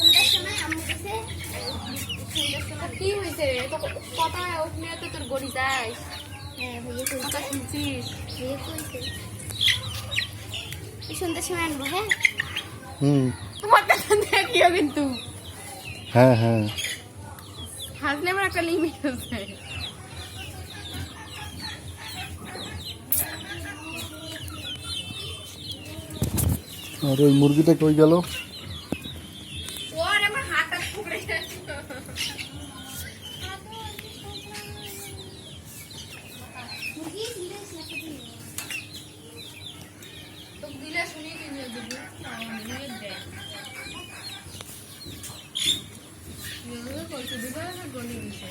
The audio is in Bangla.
সন্ধ্যার সময় আম্মু কাছে সন্ধ্যার সময় কি হয়েছে তো কথা উঠলে তো তোর গড়ি যায়। হ্যাঁ ভাইয়া কথা কইছে শুনছিস? ভাইয়া কইছে সন্ধ্যার সময় আনবো। হ্যাঁ তোমার কাছে দেখিও কিন্তু হ্যাঁ হ্যাঁ হাসলে আমার একটা লিমিট আছে। আর ওই মুরগিটা কই গেল? ওর আমার হাতটা ঠুকরে গেছে। মুরগি দিলে সেটা দিই তো দিলে শুনি কি নিয়ে দিবি নিয়ে দে নিয়ে কইতে দিবা না গলি দিছে